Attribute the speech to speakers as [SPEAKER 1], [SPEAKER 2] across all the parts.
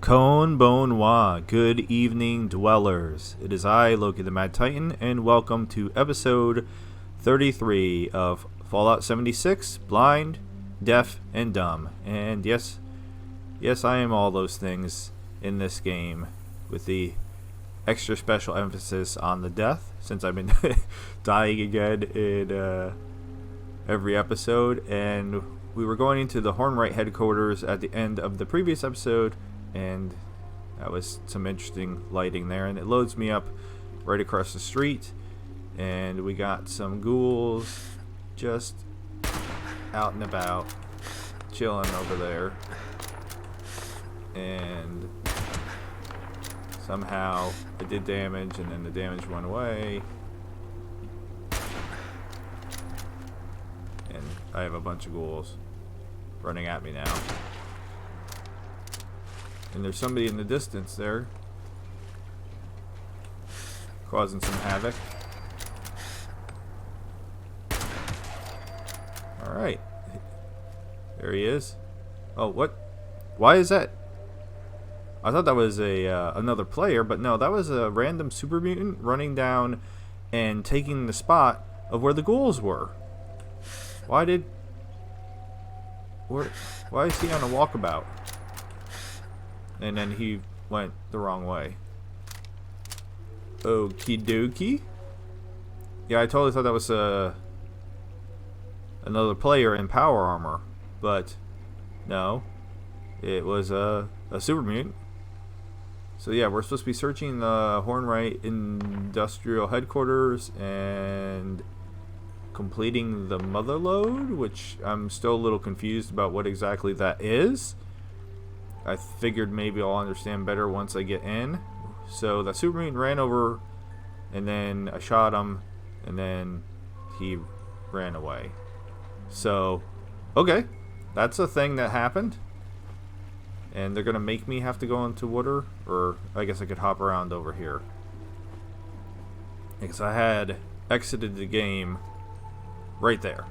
[SPEAKER 1] Kon Bonwa, good evening, dwellers. It is I, Loki the Mad Titan, and welcome to episode 33 of Fallout 76, Blind, Deaf, and Dumb. And yes, I am all those things in this game, with the extra special emphasis on the death, since I've been dying again in every episode. And we were going into the Hornwright headquarters at the end of the previous episode, and that was some interesting lighting there, and it loads me up right across the street, and we got some ghouls just out and about chilling over there, and somehow I did damage, and then the damage went away, and I have a bunch of ghouls running at me now. And there's somebody in the distance there causing some havoc. Alright. There he is. Oh, what? Why is that? I thought that was another player, but no, that was a random super mutant running down and taking the spot of where the ghouls were. Why is he on a walkabout? And then he went the wrong way. Okie dokie. Yeah, I totally thought that was another player in power armor, but no, it was a super mutant. So yeah, we're supposed to be searching the Hornwright industrial headquarters and completing the motherlode, which I'm still a little confused about what exactly that is. I figured maybe I'll understand better once I get in. So that super mutant ran over, and then I shot him, and then he ran away. So, okay, that's a thing that happened. And they're gonna make me have to go into water, or I guess I could hop around over here. Because I had exited the game right there.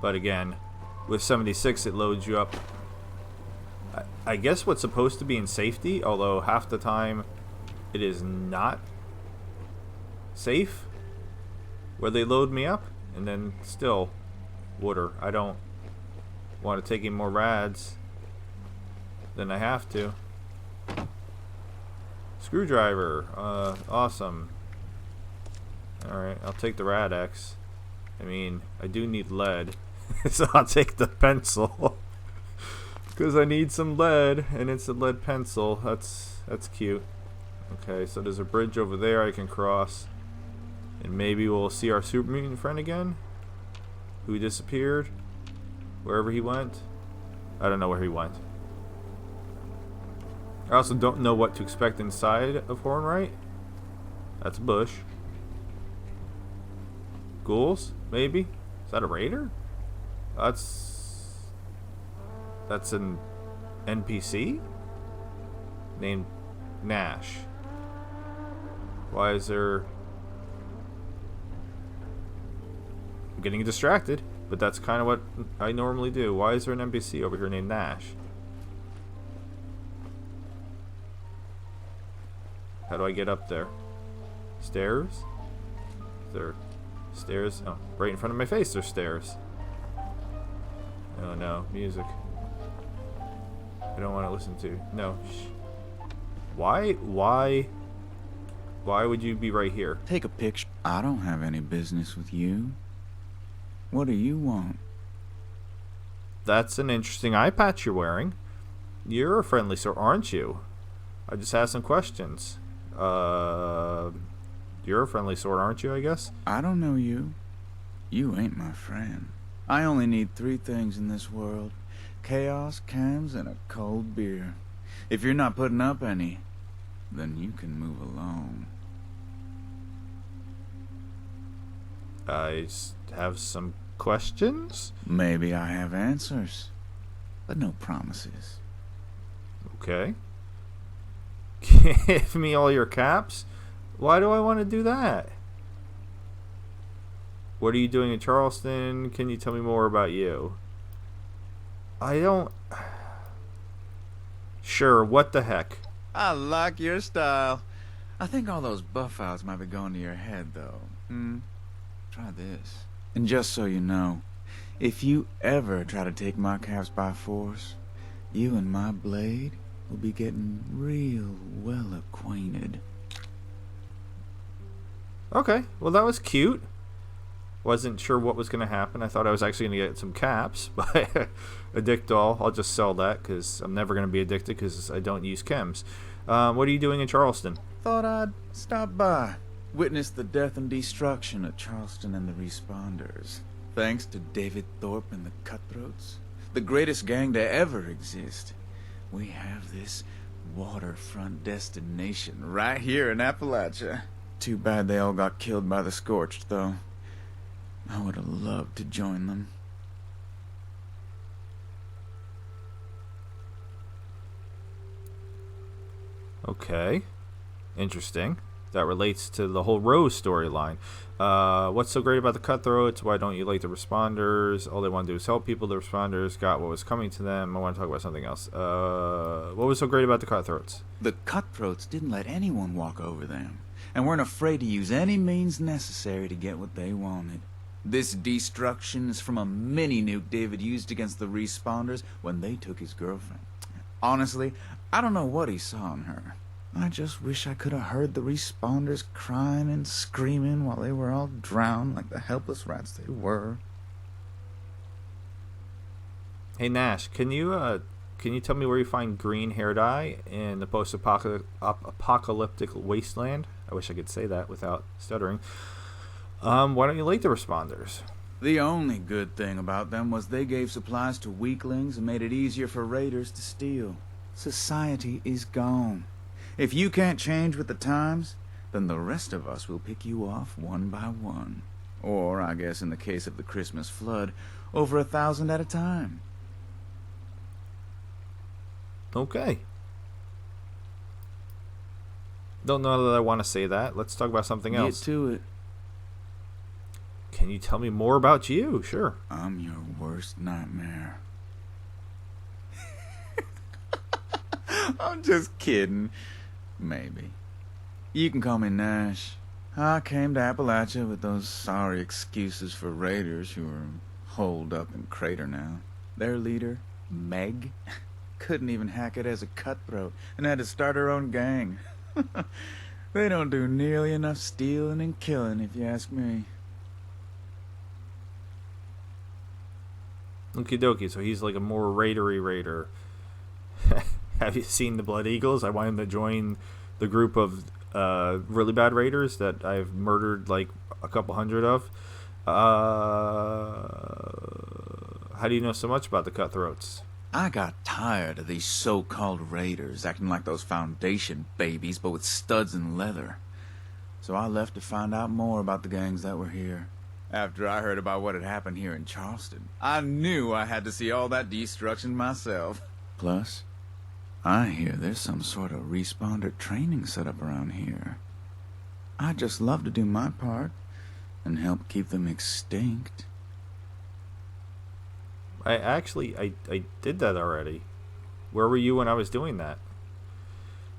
[SPEAKER 1] But again, with 76 it loads you up, I guess what's supposed to be in safety, although half the time it is not safe where they load me up, and then still water. I don't want to take any more rads than I have to. Screwdriver, awesome. Alright, I'll take the rad X. I mean, I do need lead, so I'll take the pencil. Because I need some lead, and it's a lead pencil. That's cute. Okay, so there's a bridge over there I can cross, and maybe we'll see our super mutant friend again, who disappeared wherever he went. I don't know where he went. I also don't know what to expect inside of Hornwright. That's a bush. Ghouls, maybe. Is that a raider? That's an NPC named Nash. Why is there... I'm getting distracted, but that's kind of what I normally do. Why is there an NPC over here named Nash? How do I get up there? Stairs? Is there stairs? Oh, right in front of my face there's stairs. Oh no, music. I don't want to listen to. No. Why would you be right here?
[SPEAKER 2] Take a picture. I don't have any business with you. What do you want?
[SPEAKER 1] That's an interesting eye patch you're wearing. You're a friendly sort, aren't you? I just have some questions. You're a friendly sort, aren't you, I guess?
[SPEAKER 2] I don't know you. You ain't my friend. I only need 3 things in this world. Chaos, cams, and a cold beer. If you're not putting up any, then you can move along.
[SPEAKER 1] I have some questions?
[SPEAKER 2] Maybe I have answers, but no promises.
[SPEAKER 1] Okay. Give me all your caps? Why do I want to do that? What are you doing in Charleston? Can you tell me more about you? I don't... Sure, what the heck?
[SPEAKER 2] I like your style. I think all those buff outs might be going to your head, though. Try this. And just so you know, if you ever try to take my calves by force, you and my blade will be getting real well acquainted.
[SPEAKER 1] Okay, well that was cute. Wasn't sure what was going to happen. I thought I was actually going to get some caps, but Addictol, I'll just sell that because I'm never going to be addicted because I don't use chems. What are you doing in Charleston?
[SPEAKER 2] Thought I'd stop by, witness the death and destruction of Charleston and the Responders. Thanks to David Thorpe and the Cutthroats, the greatest gang to ever exist, we have this waterfront destination right here in Appalachia. Too bad they all got killed by the Scorched, though. I would have loved to join them.
[SPEAKER 1] Okay. Interesting. That relates to the whole Rose storyline. What's so great about the Cutthroats? Why don't you like the Responders? All they want to do is help people. The Responders got what was coming to them. I want to talk about something else. What was so great about the Cutthroats?
[SPEAKER 2] The Cutthroats didn't let anyone walk over them, and weren't afraid to use any means necessary to get what they wanted. This destruction is from a mini-nuke David used against the Responders when they took his girlfriend. Honestly, I don't know what he saw in her. I just wish I could have heard the Responders crying and screaming while they were all drowned like the helpless rats they were.
[SPEAKER 1] Hey Nash, can you tell me where you find green hair dye in the post-apocalyptic wasteland? I wish I could say that without stuttering. Why don't you like the Responders?
[SPEAKER 2] The only good thing about them was they gave supplies to weaklings and made it easier for raiders to steal. Society is gone. If you can't change with the times, then the rest of us will pick you off one by one. Or, I guess in the case of the Christmas flood, over 1,000 at a time.
[SPEAKER 1] Okay. Don't know that I want to say that. Let's talk about something else.
[SPEAKER 2] Get to it.
[SPEAKER 1] Can you tell me more about you? Sure.
[SPEAKER 2] I'm your worst nightmare. I'm just kidding. Maybe. You can call me Nash. I came to Appalachia with those sorry excuses for raiders who are holed up in Crater now. Their leader, Meg, couldn't even hack it as a cutthroat and had to start her own gang. They don't do nearly enough stealing and killing, if you ask me.
[SPEAKER 1] Okie dokie, so he's like a more raidery raider. Have you seen the Blood Eagles? I want him to join the group of really bad raiders that I've murdered like a couple hundred of. How do you know so much about the Cutthroats?
[SPEAKER 2] I got tired of these so-called raiders acting like those Foundation babies, but with studs and leather. So I left to find out more about the gangs that were here. After I heard about what had happened here in Charleston, I knew I had to see all that destruction myself. Plus, I hear there's some sort of responder training set up around here. I'd just love to do my part and help keep them extinct.
[SPEAKER 1] I did that already. Where were you when I was doing that?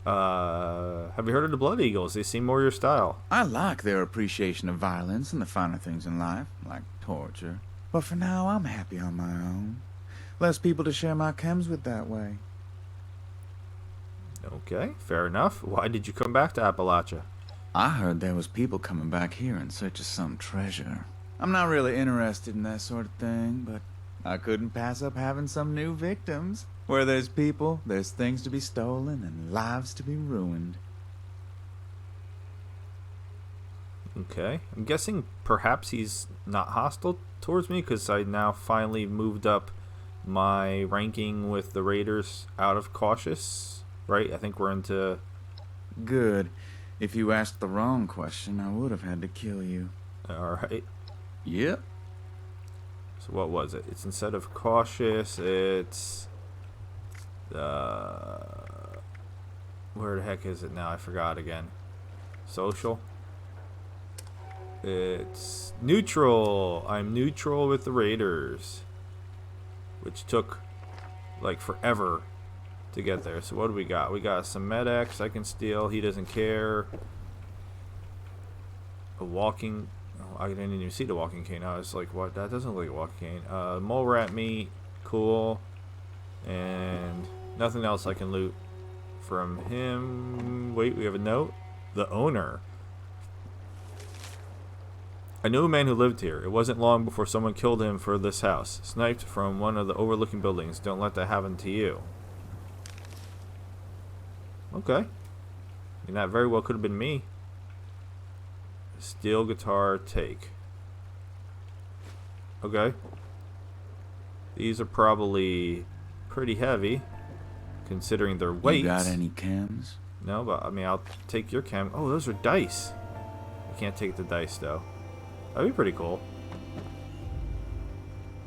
[SPEAKER 1] Have you heard of the Blood Eagles? They seem more your style.
[SPEAKER 2] I like their appreciation of violence and the finer things in life, like torture. But for now, I'm happy on my own. Less people to share my chems with that way.
[SPEAKER 1] Okay, fair enough. Why did you come back to Appalachia?
[SPEAKER 2] I heard there was people coming back here in search of some treasure. I'm not really interested in that sort of thing, but I couldn't pass up having some new victims. Where there's people, there's things to be stolen and lives to be ruined.
[SPEAKER 1] Okay. I'm guessing perhaps he's not hostile towards me because I now finally moved up my ranking with the Raiders out of cautious, right? I think we're into...
[SPEAKER 2] Good. If you asked the wrong question, I would have had to kill you.
[SPEAKER 1] Alright.
[SPEAKER 2] Yep.
[SPEAKER 1] So what was it? It's instead of cautious, it's... where the heck is it now? I forgot again. Social? It's neutral. I'm neutral with the Raiders. Which took like forever to get there. So what do we got? We got some Med-X I can steal. He doesn't care. A walking... Oh, I didn't even see the walking cane. I was like, what? That doesn't look like a walking cane. Mole rat meat. Cool. And nothing else I can loot from him. Wait, we have a note. The owner. I knew a man who lived here. It wasn't long before someone killed him for this house. Sniped from one of the overlooking buildings. Don't let that happen to you. Okay. I mean, that very well could have been me. Steel guitar take. Okay. These are probably pretty heavy, considering their weight.
[SPEAKER 2] You got any chems?
[SPEAKER 1] No, but I mean, I'll take your chem. Oh, those are dice. I can't take the dice though. That'd be pretty cool.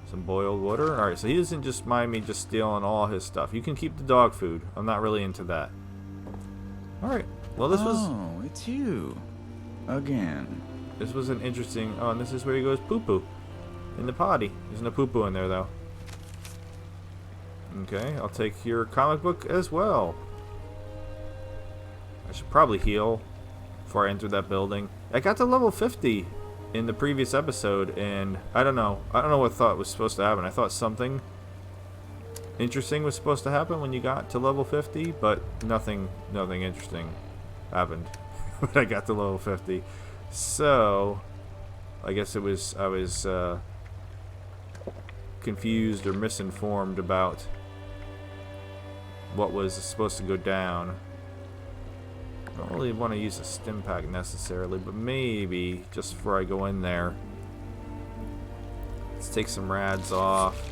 [SPEAKER 1] Some boiled water. Alright, so he doesn't just mind me just stealing all his stuff. You can keep the dog food. I'm not really into that. Alright. Well, this was...
[SPEAKER 2] Oh, it's you. Again.
[SPEAKER 1] This was an interesting... Oh, and this is where he goes poo-poo. In the potty. There's no poo-poo in there, though. Okay, I'll take your comic book as well. I should probably heal before I enter that building. I got to level 50 in the previous episode, and I don't know what I thought was supposed to happen. I thought something interesting was supposed to happen when you got to level 50, but nothing interesting happened when I got to level 50. So I guess I was confused or misinformed about what was supposed to go down. I don't really want to use a stim pack necessarily, but maybe just before I go in there, let's take some rads off.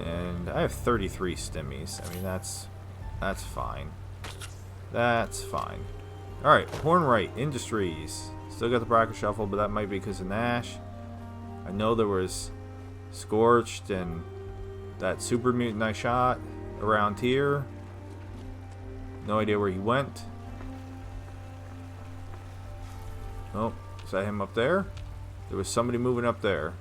[SPEAKER 1] And I have 33 stimmies. I mean, that's fine. That's fine. All right, Hornwright Industries. Still got the bracket shuffle, but that might be because of Nash. I know there was Scorched and that super mutant I shot around here. No idea where he went. Oh, is that him up there? There was somebody moving up there.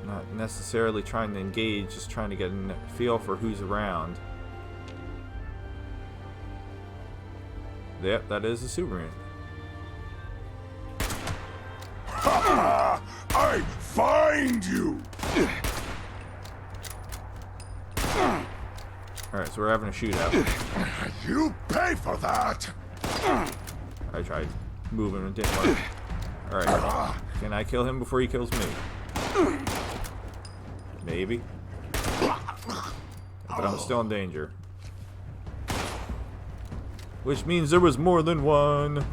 [SPEAKER 1] Not necessarily trying to engage, just trying to get a feel for who's around. Yep, that is a Superman.
[SPEAKER 3] I find you!
[SPEAKER 1] Alright, so we're having a shootout.
[SPEAKER 3] You pay for that!
[SPEAKER 1] I tried moving and didn't work. Alright, can I kill him before he kills me? Maybe. But I'm still in danger. Which means there was more than one.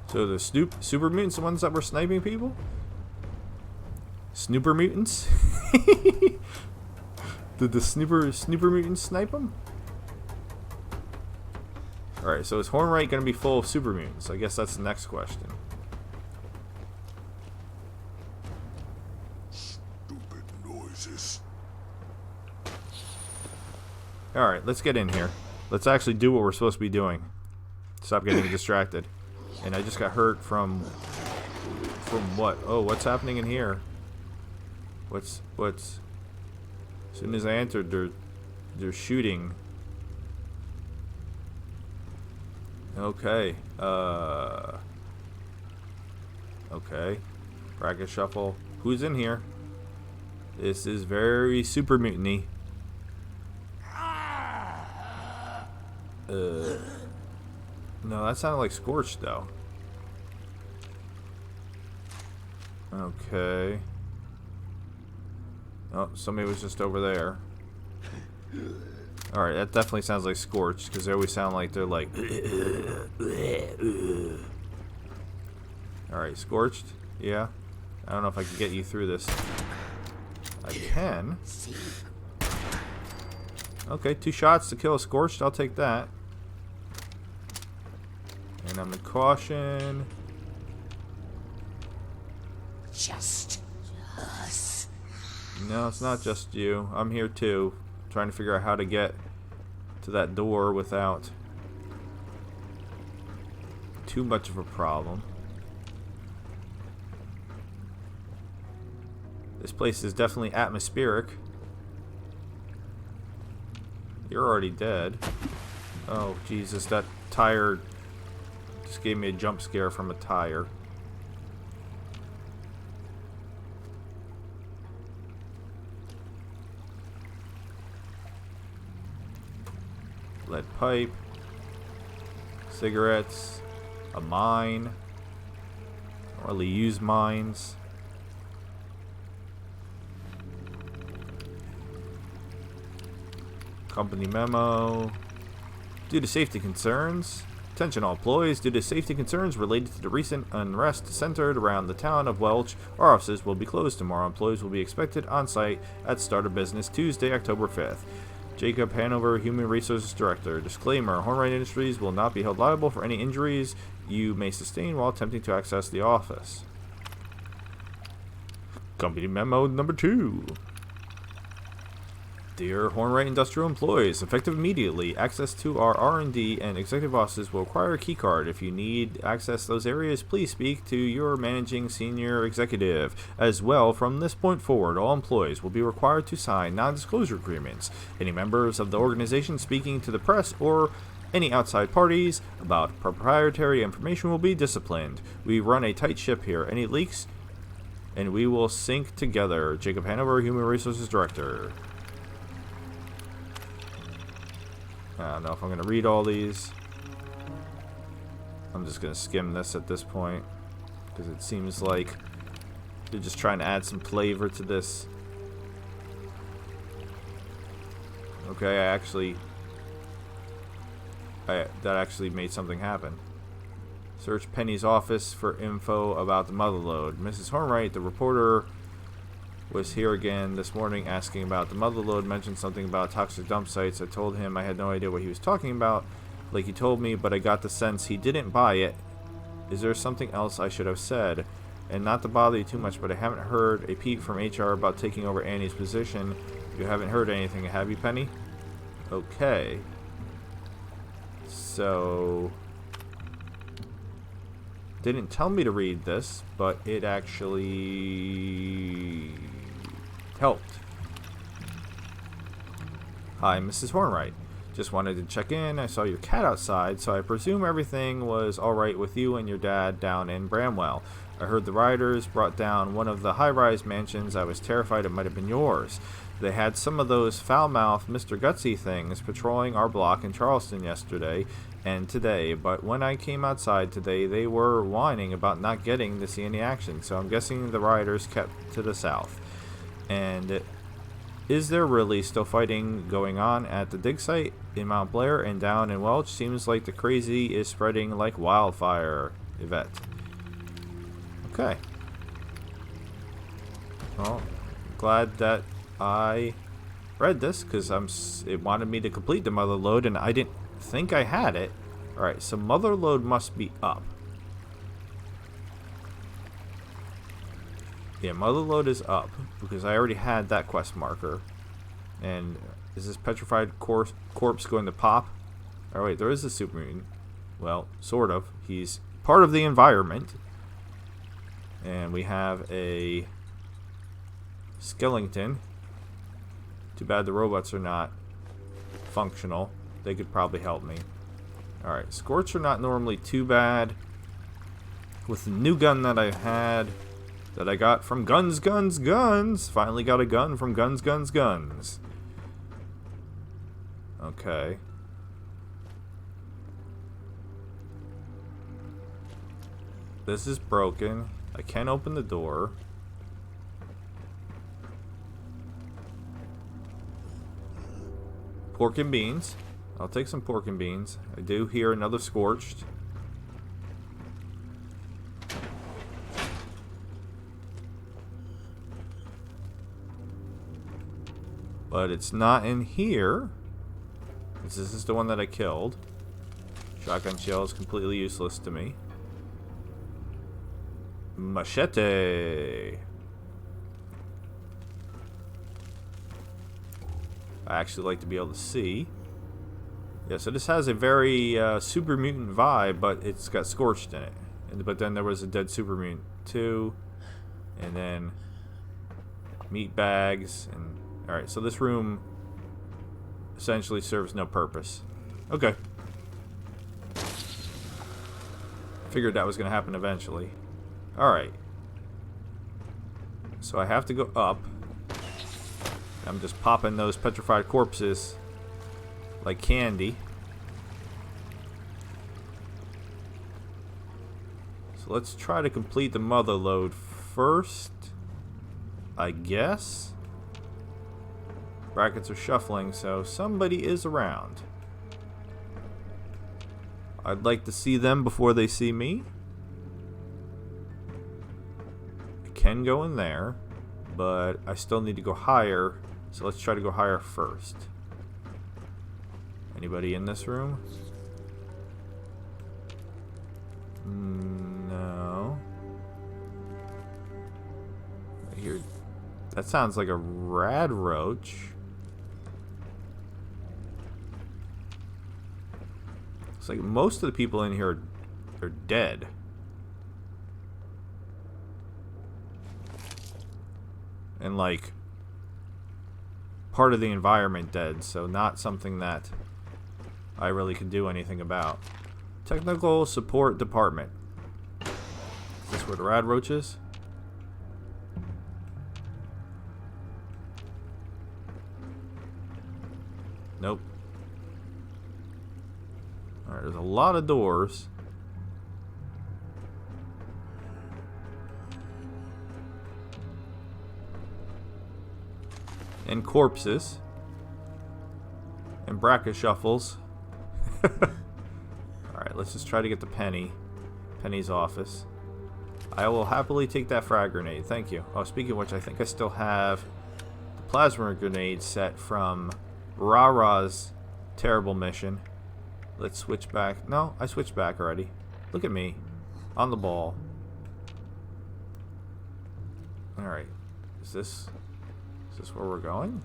[SPEAKER 1] So the super mutants, the ones that were sniping people? Snooper mutants? Did the snooper mutants snipe them? Alright, so is Hornwright going to be full of super mutants? I guess that's the next question.
[SPEAKER 3] Stupid noises.
[SPEAKER 1] Alright, let's get in here. Let's actually do what we're supposed to be doing. Stop getting distracted. And I just got hurt from what? Oh, what's happening in here? What's as soon as I entered, they're shooting. Okay. Okay. Bracket shuffle. Who's in here? This is very super mutiny. No, that sounded like Scorched though. Okay. Oh, somebody was just over there. Alright, that definitely sounds like Scorched, because they always sound like they're like... Alright, Scorched? Yeah. I don't know if I can get you through this. I can. Okay, 2 shots to kill a Scorched. I'll take that. And I'm in caution.
[SPEAKER 4] Just us.
[SPEAKER 1] No, it's not just you. I'm here too. Trying to figure out how to get to that door without too much of a problem. This place is definitely atmospheric. You're already dead. Oh, Jesus, that tire just gave me a jump scare from a tire. Lead pipe. Cigarettes. A mine. Don't really use mines. Company memo. Due to safety concerns. Attention all employees. Due to safety concerns related to the recent unrest centered around the town of Welch, our offices will be closed tomorrow. Employees will be expected on site at start of business Tuesday, October 5th. Jacob Hanover, Human Resources Director. Disclaimer, Hornwright Industries will not be held liable for any injuries you may sustain while attempting to access the office. Company memo number 2. Dear Hornwright Industrial employees, effective immediately, access to our R&D and executive offices will require a keycard. If you need access to those areas, please speak to your managing senior executive. As well, from this point forward, all employees will be required to sign non-disclosure agreements. Any members of the organization speaking to the press or any outside parties about proprietary information will be disciplined. We run a tight ship here. Any leaks, and we will sink together. Jacob Hanover, Human Resources Director. I don't know if I'm going to read all these. I'm just going to skim this at this point, because it seems like they're just trying to add some flavor to this. Okay, that actually made something happen. Search Penny's office for info about the motherlode. Mrs. Hornwright, the reporter, was here again this morning asking about the motherlode, mentioned something about toxic dump sites. I told him I had no idea what he was talking about, like he told me, but I got the sense he didn't buy it. Is there something else I should have said? And not to bother you too much, but I haven't heard a peep from HR about taking over Annie's position. You haven't heard anything, have you, Penny? Okay. So... didn't tell me to read this, but it actually helped. Hi, Mrs. Hornwright. Just wanted to check in. I saw your cat outside, so I presume everything was alright with you and your dad down in Bramwell. I heard the riders brought down one of the high-rise mansions. I was terrified it might have been yours. They had some of those foul-mouthed Mr. Gutsy things patrolling our block in Charleston yesterday and today, but when I came outside today, they were whining about not getting to see any action, so I'm guessing the riders kept to the south. And is there really still fighting going on at the dig site in Mount Blair and down in Welch? Seems like the crazy is spreading like wildfire. Yvette. Okay. Well, glad that I read this, because it wanted me to complete the motherlode and I didn't think I had it. Alright, so motherlode must be up. Yeah, motherlode is up, because I already had that quest marker. And is this petrified corpse going to pop? Oh wait, there is a super mutant. Well, sort of. He's part of the environment. And we have a skeleton. Too bad the robots are not functional. They could probably help me. Alright, scorch are not normally too bad. With the new gun that I had, that I got from Guns. Finally got a gun from Guns. Okay. This is broken. I can't open the door. Pork and beans. I'll take some pork and beans. I do hear another scorched. But it's not in here. This is the one that I killed. Shotgun shell is completely useless to me. Machete. I actually like to be able to see. Yeah, so this has a very super mutant vibe, but it's got scorched in it. But then there was a dead super mutant too. And then meat bags, and alright, so this room essentially serves no purpose. Okay. Figured that was going to happen eventually. Alright. So I have to go up. I'm just popping those petrified corpses like candy. So let's try to complete the motherlode first, I guess. Brackets are shuffling, so somebody is around. I'd like to see them before they see me. I can go in there, but I still need to go higher, so let's try to go higher first. Anybody in this room? No. I hear... That sounds like a rad roach. It's like most of the people in here are dead. And like part of the environment dead, so not something that I really can do anything about. Technical support department. Is this where the rad roach is? Nope. Alright, there's a lot of doors. And corpses. And bracket shuffles. Alright, let's just try to get to Penny's office. I will happily take that frag grenade. Thank you. Oh, speaking of which, I think I still have the plasma grenade set from Rara's terrible mission. Let's switch back. No, I switched back already. Look at me. On the ball. Alright. Is this where we're going?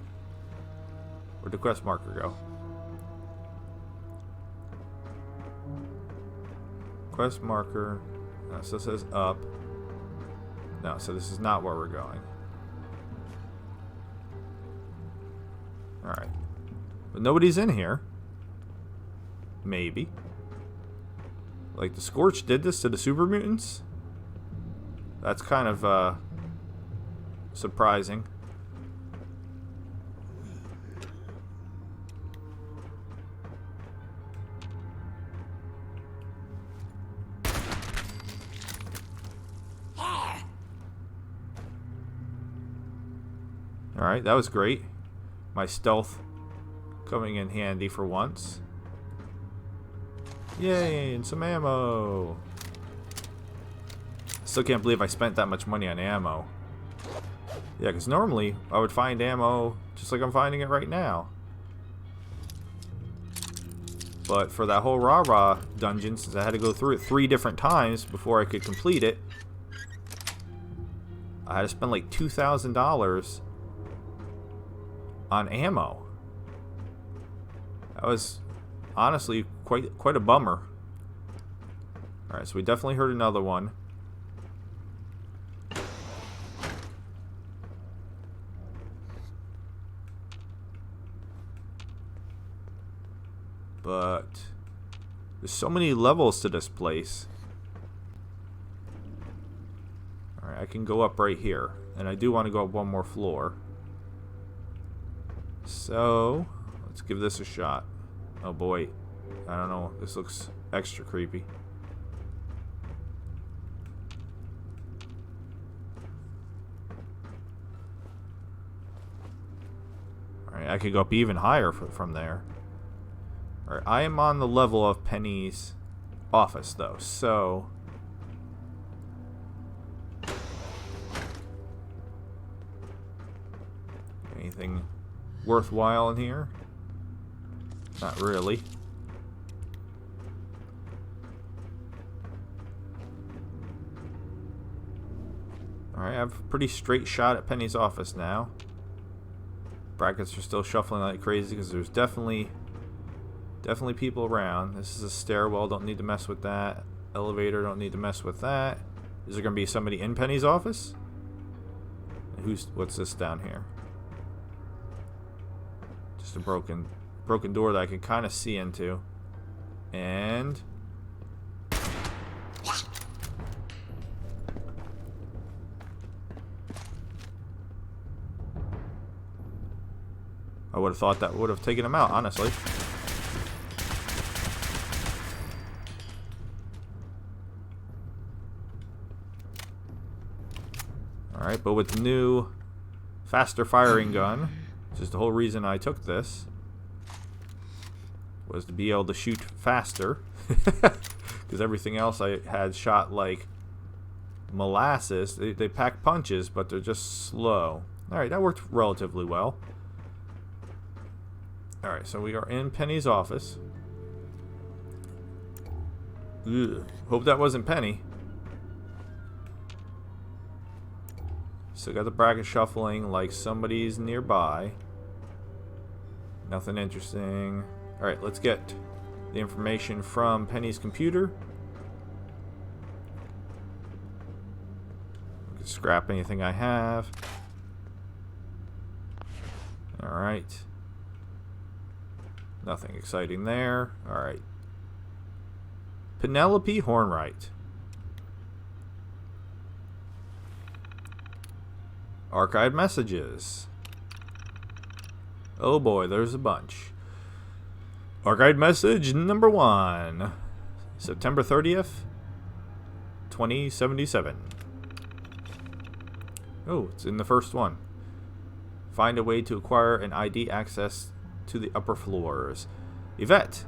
[SPEAKER 1] Where'd the quest marker go? Quest marker. No, so it says up. No, so this is not where we're going. Alright. But nobody's in here. Maybe. Like the Scorch did this to the super mutants? That's kind of surprising. Alright, that was great. My stealth coming in handy for once. Yay, and some ammo. Still can't believe I spent that much money on ammo. Yeah, because normally I would find ammo just like I'm finding it right now. But for that whole Rah-Rah dungeon, since I had to go through it 3 different times before I could complete it, I had to spend like $2,000 on ammo. That was honestly quite a bummer. Alright, so we definitely heard another one. But there's so many levels to this place. Alright, I can go up right here. And I do want to go up one more floor. So let's give this a shot. Oh boy, I don't know, this looks extra creepy. Alright, I could go up even higher from there. Alright, I am on the level of Penny's office though, so anything worthwhile in here? Not really. Alright, I have a pretty straight shot at Penny's office now. Brackets are still shuffling like crazy because there's definitely people around. This is a stairwell, don't need to mess with that. Elevator, don't need to mess with that. Is there going to be somebody in Penny's office? What's this down here? Just a broken door that I can kind of see into. And I would have thought that would have taken him out, honestly. Alright, but with the new faster firing gun, which is the whole reason I took this, was to be able to shoot faster. Because everything else I had shot like molasses. They pack punches, but they're just slow. Alright, that worked relatively well. Alright, so we are in Penny's office. Ugh, hope that wasn't Penny. Still got the bracket shuffling like somebody's nearby. Nothing interesting. Alright, let's get the information from Penny's computer. Scrap anything I have. Alright. Nothing exciting there. Alright. Penelope Hornwright. Archived messages. Oh boy, there's a bunch. Archived message number 1. September 30th, 2077. Oh, it's in the first one. Find a way to acquire an ID access to the upper floors. Yvette,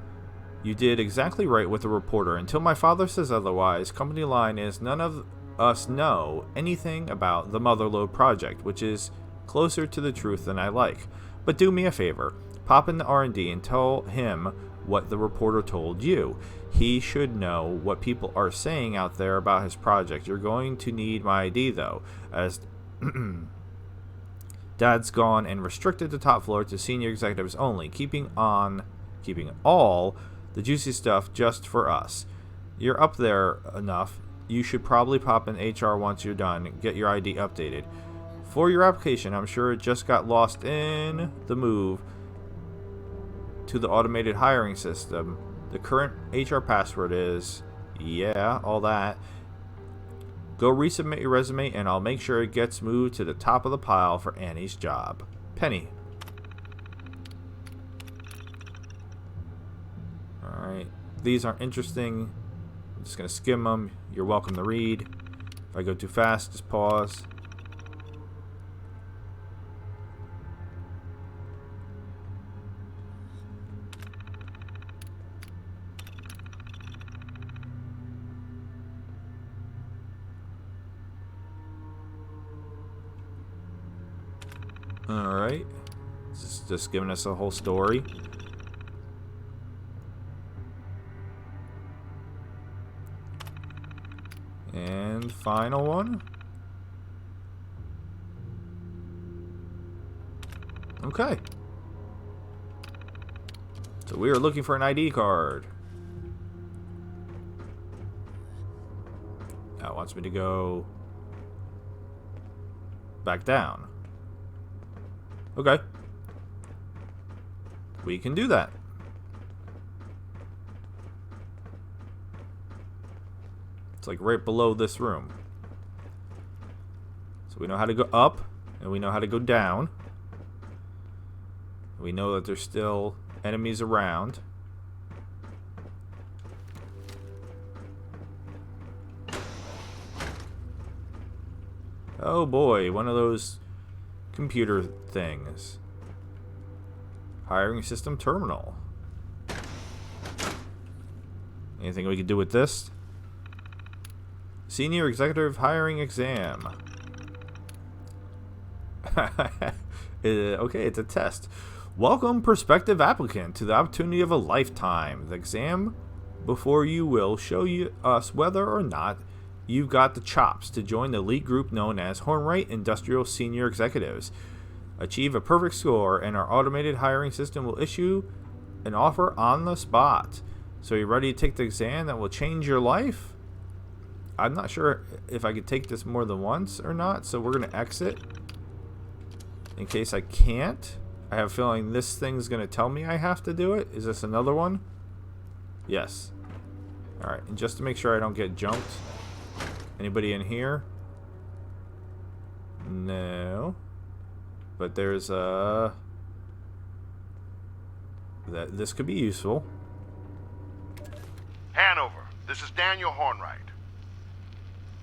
[SPEAKER 1] you did exactly right with the reporter. Until my father says otherwise, company line is none of us know anything about the motherlode project, which is closer to the truth than I like. But do me a favor. Pop in the R&D and tell him what the reporter told you. He should know what people are saying out there about his project. You're going to need my ID, though, as Dad's gone and restricted the top floor to senior executives only, keeping all the juicy stuff just for us. You're up there enough. You should probably pop in HR once you're done and get your ID updated. For your application, I'm sure it just got lost in the move to the automated hiring system. The current HR password is, yeah, all that. Go resubmit your resume and I'll make sure it gets moved to the top of the pile for Annie's job. Penny. Alright. These are interesting. I'm just going to skim them. You're welcome to read. If I go too fast, just pause. Alright. Just giving us a whole story. And final one. Okay. So we are looking for an ID card. Now it wants me to go back down. Okay. We can do that. It's like right below this room. So we know how to go up, and we know how to go down. We know that there's still enemies around. Oh boy, one of those computer things. Hiring system terminal. Anything we could do with this? Senior executive hiring exam. Okay, it's a test. Welcome, prospective applicant, to the opportunity of a lifetime. The exam before you will show us whether or not you've got the chops to join the elite group known as Hornwright Industrial Senior Executives. Achieve a perfect score, and our automated hiring system will issue an offer on the spot. So you ready to take the exam that will change your life? I'm not sure if I could take this more than once or not, so we're going to exit. in case I can't. I have a feeling this thing's going to tell me I have to do it. Is this another one? Yes. Alright, and just to make sure I don't get jumped. Anybody in here? No. But there's a... This could be useful.
[SPEAKER 5] Hanover, this is Daniel Hornwright.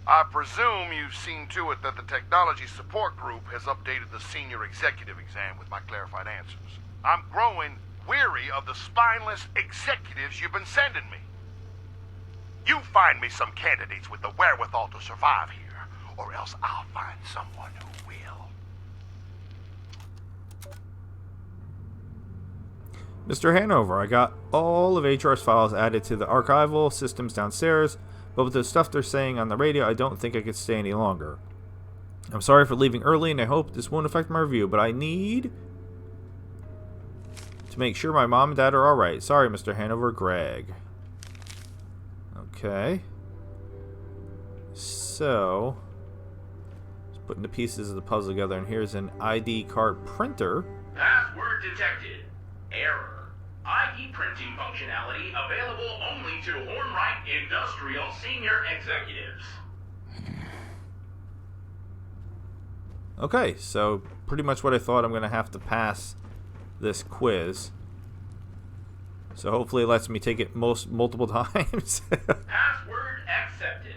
[SPEAKER 5] I presume you've seen to it that the Technology Support Group has updated the Senior Executive exam with my clarified answers. I'm growing weary of the spineless executives you've been sending me. You find me some candidates with the wherewithal to survive here, or else I'll find someone who will.
[SPEAKER 1] Mr. Hanover, I got all of HR's files added to the archival systems downstairs, but with the stuff they're saying on the radio, I don't think I could stay any longer. I'm sorry for leaving early, and I hope this won't affect my review, but I need to make sure my mom and dad are alright. Sorry, Mr. Hanover, Greg. Okay. So, just putting the pieces of the puzzle together, and here's an ID card printer.
[SPEAKER 6] Password detected. Error. ID printing functionality available only to Hornwright Industrial Senior Executives.
[SPEAKER 1] Okay, so pretty much what I thought. I'm going to have to pass this quiz. So hopefully it lets me take it multiple times.
[SPEAKER 6] Password accepted.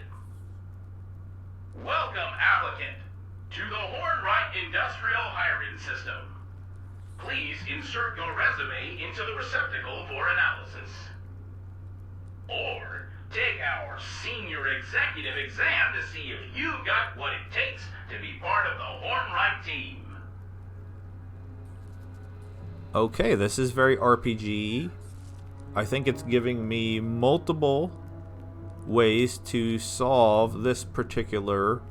[SPEAKER 6] Welcome, applicant, to the Hornwright Industrial Hiring System. Please insert your resume into the receptacle for analysis. Or take our senior executive exam to see if you've got what it takes to be part of the Hornwright team.
[SPEAKER 1] Okay, this is very RPG. I think it's giving me multiple ways to solve this particular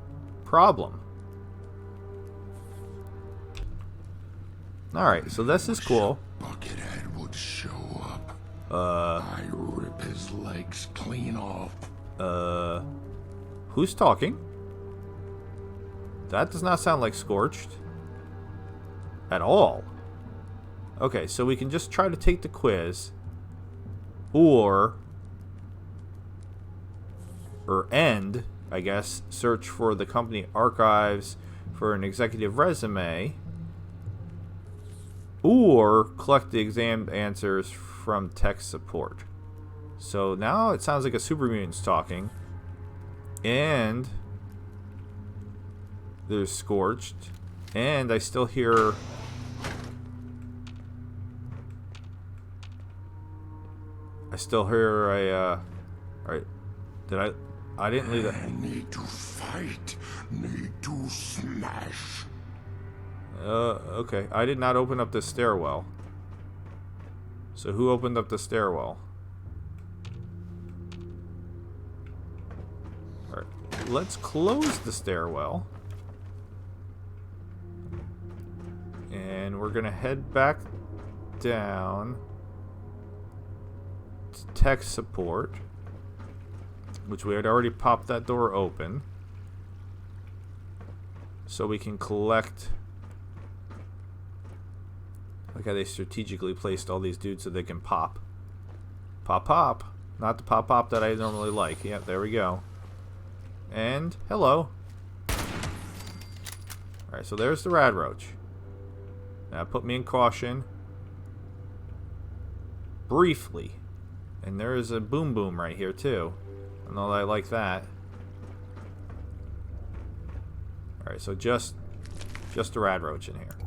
[SPEAKER 1] problem. Alright, so this is cool.
[SPEAKER 3] Buckethead would show up. I rip his legs clean off.
[SPEAKER 1] Who's talking? That does not sound like Scorched. At all. Okay, so we can just try to take the quiz. Or end, I guess, search for the company archives for an executive resume. Or collect the exam answers from tech support. So now it sounds like a super mutant's talking. And there's Scorched. And I still hear... a... Alright. Did I didn't leave that...
[SPEAKER 3] I need to fight. Need to smash.
[SPEAKER 1] Okay. I did not open up the stairwell. So who opened up the stairwell? Alright. Let's close the stairwell. And we're gonna head back down to tech support, which we had already popped that door open. So we can collect... Look how they strategically placed all these dudes so they can pop. Pop, pop. Not the pop, pop that I normally like. Yeah, there we go. And, hello. Alright, so there's the rad roach. Now, put me in caution. Briefly. And there is a boom boom right here, too. I know that I like that. Alright, so just a rad roach in here.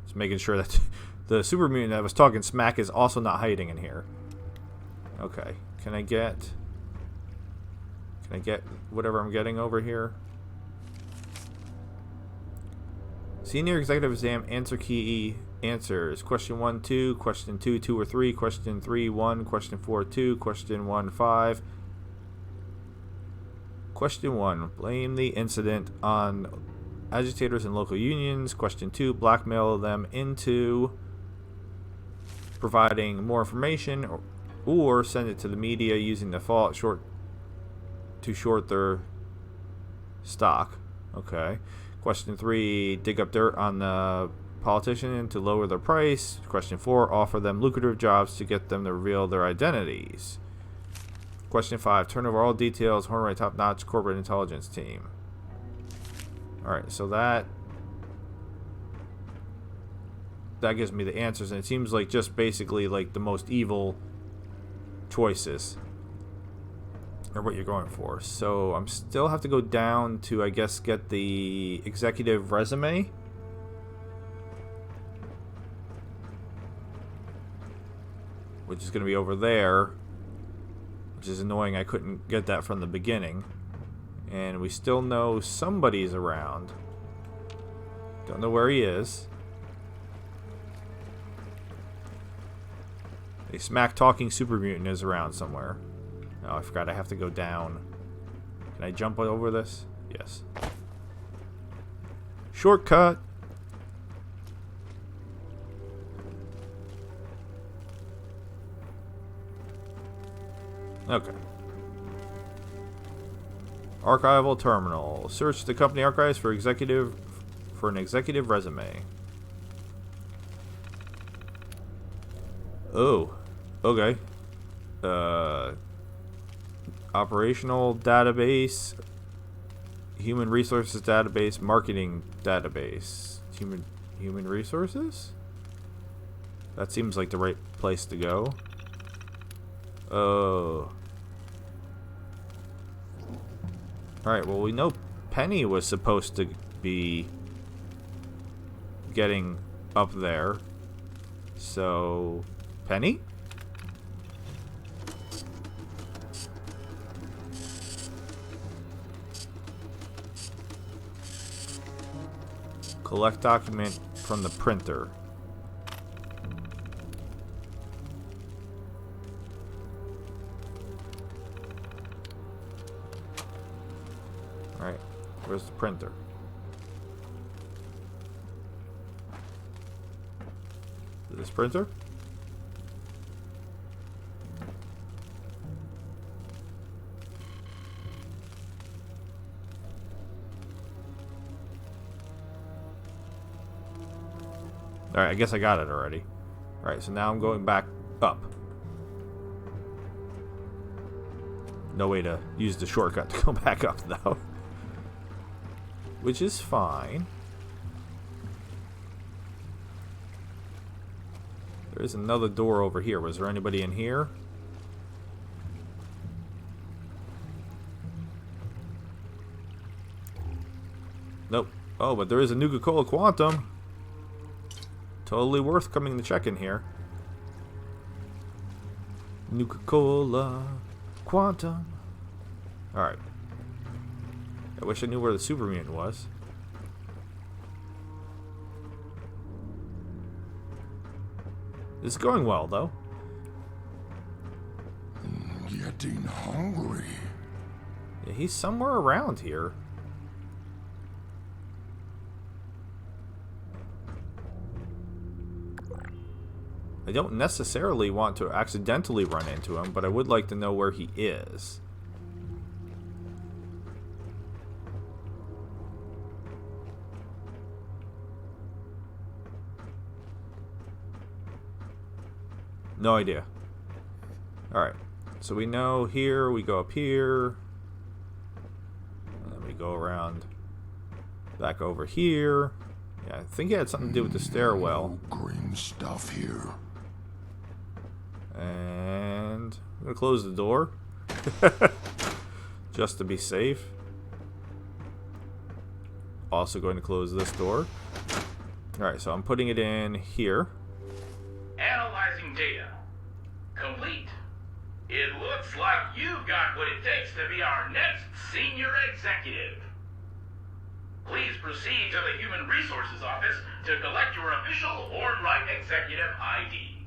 [SPEAKER 1] Just making sure that the super mutant that was talking smack is also not hiding in here. Okay. Can I get whatever I'm getting over here? Senior Executive Exam answer key answers. Question 1, 2, question 2, 2 or 3, question 3, 1, question 4, 2, question 1, 5. Question 1, blame the incident on agitators and local unions. Question 2, blackmail them into providing more information or send it to the media using the fallout to short their stock. Okay. Question 3, dig up dirt on the politician to lower their price. Question 4, offer them lucrative jobs to get them to reveal their identities. Question 5, turn over all details, Hornwright top-notch corporate intelligence team. Alright, so that gives me the answers, and it seems like just basically like the most evil choices are what you're going for. So I'm still have to go down to, I guess, get the executive resume. Which is going to be over there. Which is annoying, I couldn't get that from the beginning. And we still know somebody's around. Don't know where he is. A smack-talking super mutant is around somewhere. Oh, I forgot I have to go down. Can I jump over this? Yes. Shortcut! Okay. Archival terminal. Search the company archives for an executive resume. Oh. Okay. Operational database, human resources database, marketing database. Human resources? That seems like the right place to go. Oh. Alright, well, we know Penny was supposed to be getting up there. So, Penny? Collect document from the printer. Alright, where's the printer? This printer? Alright, I guess I got it already. Alright, so now I'm going back up. No way to use the shortcut to go back up, though. Which is fine. There is another door over here. Was there anybody in here? Nope. Oh, but there is a Nuka-Cola Quantum. Totally worth coming to check in here. Nuka-Cola Quantum. Alright. I wish I knew where the super mutant was. This is going well, though.
[SPEAKER 3] Getting hungry.
[SPEAKER 1] Yeah, he's somewhere around here. I don't necessarily want to accidentally run into him, but I would like to know where he is. No idea. Alright. So we know here, we go up here. And then we go around back over here. Yeah, I think it had something to do with the stairwell.
[SPEAKER 3] Green stuff here.
[SPEAKER 1] And I'm going to close the door. Just to be safe. Also going to close this door. Alright, so I'm putting it in here.
[SPEAKER 6] Analyzing data. Complete. It looks like you've got what it takes to be our next senior executive. Please proceed to the Human Resources Office to collect your official Hornwright Executive ID.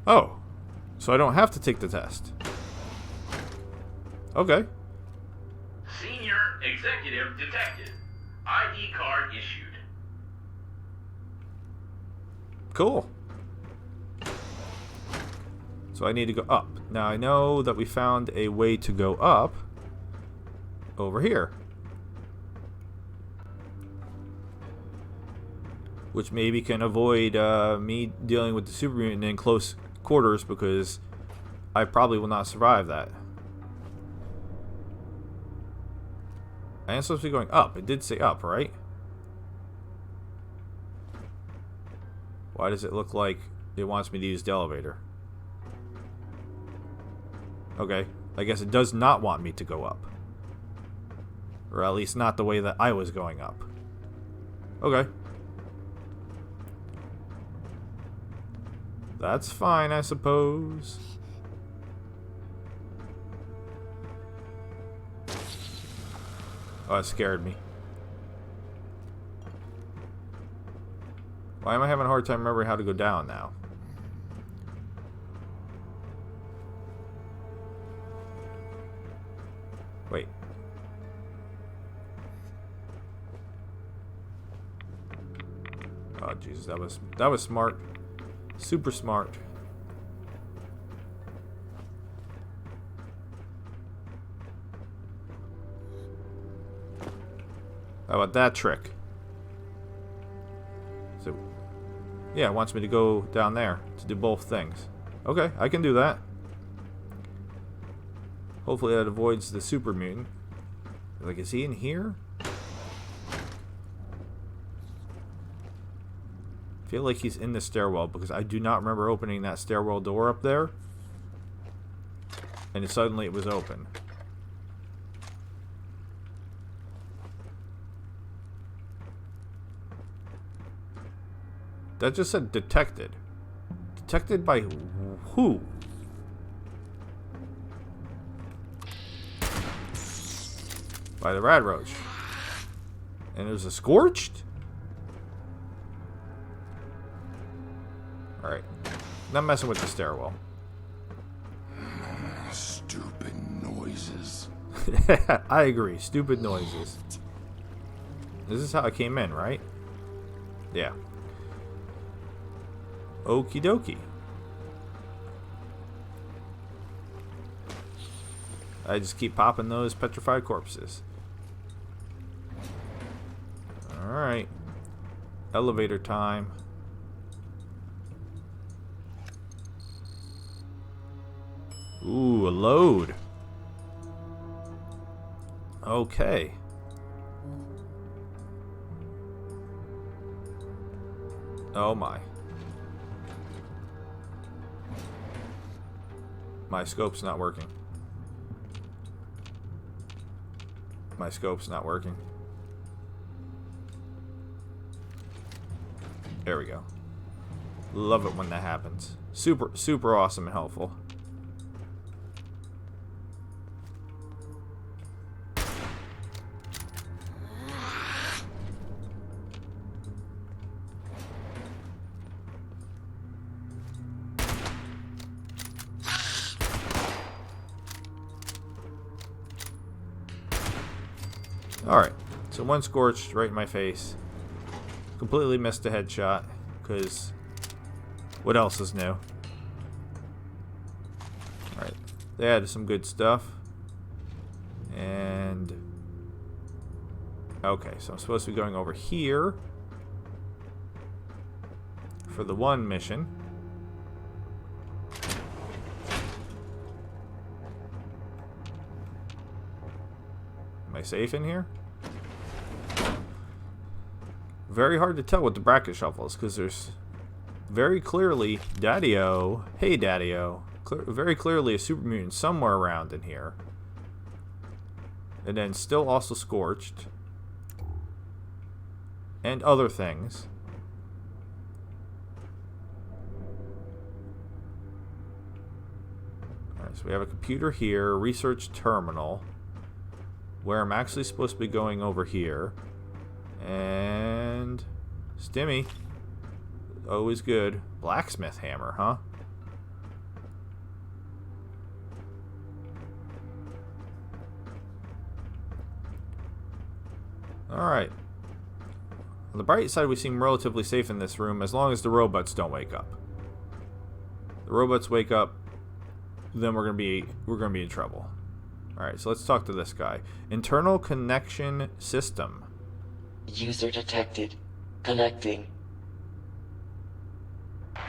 [SPEAKER 1] Oh, so I don't have to take the test. Okay.
[SPEAKER 6] Senior Executive detected. ID card issued.
[SPEAKER 1] Cool. So I need to go up. Now I know that we found a way to go up over here. which maybe can avoid me dealing with the super mutant in close quarters, because I probably will not survive that. I am supposed to be going up. It did say up, right? Why does it look like it wants me to use the elevator? Okay, I guess it does not want me to go up. Or at least not the way that I was going up. Okay. That's fine, I suppose. Oh, it scared me. Why am I having a hard time remembering how to go down now? Wait. Oh Jesus, that was smart. Super smart. How about that trick? So, yeah, it wants me to go down there to do both things. Okay, I can do that. Hopefully that avoids the super mutant. Like, is he in here? I feel like he's in the stairwell because I do not remember opening that stairwell door up there. And suddenly it was open. That just said detected. Detected by who? By the rad roach. And there's a scorched? Alright. Not messing with the stairwell.
[SPEAKER 3] Stupid noises.
[SPEAKER 1] I agree. Stupid noises. This is how I came in, right? Yeah. Okie dokie. I just keep popping those petrified corpses. Alright. Elevator time. Ooh, a load. Okay. Oh my. My scope's not working. My scope's not working. There we go. Love it when that happens. Super awesome and helpful. Alright, so one scorched right in my face. Completely missed a headshot, because what else is new? Alright, they added some good stuff. And okay, so I'm supposed to be going over here for the one mission. Am I safe in here? Very hard to tell with the bracket shuffles, because there's very clearly Daddy-O, hey Daddy-O, very clearly a super mutant somewhere around in here. And then still also scorched. And other things. Alright, so we have a computer here, research terminal, where I'm actually supposed to be going over here. And Stimmy. Always good. Blacksmith hammer, huh? Alright. On the bright side, we seem relatively safe in this room as long as the robots don't wake up. The robots wake up, then we're gonna be in trouble. Alright, so let's talk to this guy. Internal connection system.
[SPEAKER 4] User detected. Connecting.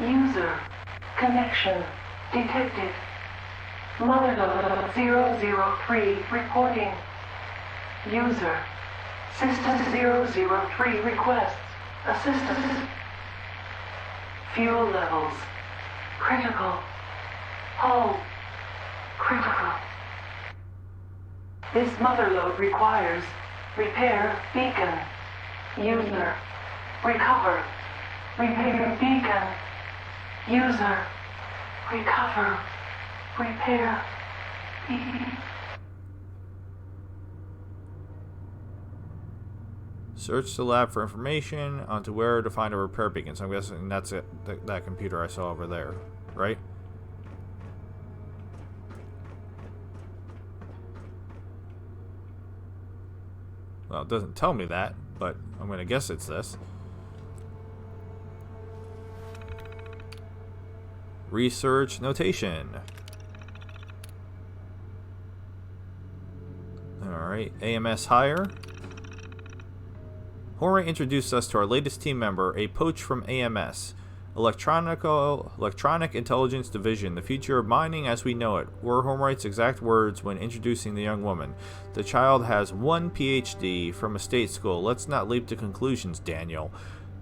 [SPEAKER 7] User connection detected. Motherlode 003 reporting. User System 003 requests assistance. Fuel levels critical. Hull critical. This motherlode requires repair beacon. User recover. Repair beacon. User recover. Repair beacon.
[SPEAKER 1] Search the lab for information onto where to find a repair beacon. So I'm guessing that's it. That computer I saw over there, right? Well, it doesn't tell me that, but I'm going to guess it's this. Research notation. Alright, AMS hire. Hornwright introduced us to our latest team member, a poach from AMS, Electronic Intelligence Division, the future of mining as we know it, were Hornwright's exact words when introducing the young woman. The child has 1 PhD from a state school. Let's not leap to conclusions, Daniel.